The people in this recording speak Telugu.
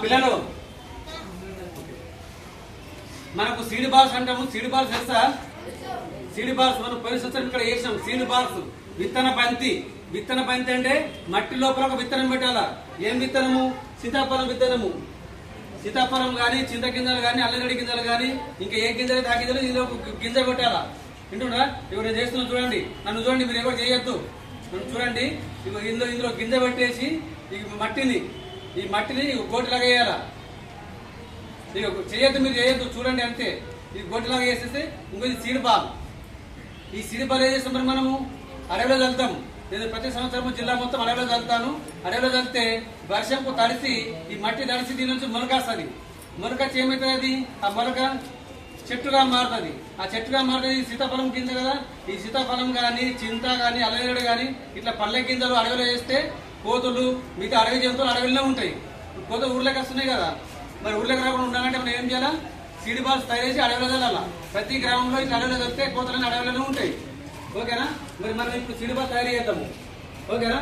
పిల్లలు మనకు సీడ్ బాల్స్ అంటాము. సీడ్ బాల్స్ తెలుసా? సీడ్ బాల్స్ మనం పోయిన సంవత్సరం ఇక్కడ వేసినాం. సీడ్ బాల్స్ విత్తన బంతి. విత్తన బంతి అంటే మట్టి లోపల ఒక విత్తనం పెట్టాలా. ఏం విత్తనము? సీతాఫలం విత్తనము. సీతాఫలం కానీ, చింత గింజలు కానీ, అల్లగడ్డ గింజలు కానీ, ఇంకా ఏ గింజలు ఆ గింజలు ఇందులో గింజ పెట్టాలా. వింటున్నా? ఇప్పుడు నేను చేస్తున్నాను చూడండి. నన్ను చూడండి, మీరు ఎవరు చేయొద్దు. నన్ను చూడండి. ఇందులో గింజ పెట్టేసి ఈ మట్టిని గోటిలాగా వేయాలా. చేయొద్దు, మీరు చేయొద్దు, చూడండి అంతే. ఇది గోటిలాగా వేసేస్తే ఇంకొంచెం సీడ్ బాల్. ఈ సీడ్ బాల్ ఏం చేస్తాం మరి మనము అడవిలో చల్లుతాము. నేను ప్రతి సంవత్సరం జిల్లా మొత్తం అడవిలో చల్లుతాను. అడవిలో చల్లితే వర్షంకు తడిసి ఈ మట్టి తడిసి దీని నుంచి మొలకాస్తుంది. మొలకొచ్చి ఏమవుతుంది? అది ఆ మొలక చెట్టుగా మారుతుంది. ఆ చెట్టుగా మారుతుంది సీతాఫలం గింజ కదా. ఈ సీతాఫలం కానీ, చింత కానీ, అల్లగడ్డ కానీ ఇట్లా పళ్ళె గింజలు అడవిలో వేస్తే కోతులు, మిగతా అడవి జంతువులు అడవిలో ఉంటాయి. కోతులు ఊర్లోకి వస్తున్నాయి కదా. మరి ఊర్లోకి రాకుండా ఉండాలంటే మనం ఏం చేయాలా? సీడ్ బాల్స్ తయారు చేసి అడవిలో చల్లాలా. ప్రతి గ్రామంలో ఇట్లా అడవిలో చల్లితే కోతలన్నీ అడవిలోనే ఉంటాయి. ఓకేనా? మరి మనం ఇప్పుడు సీడ్ బాల్ తయారు చేద్దాము. ఓకేనా?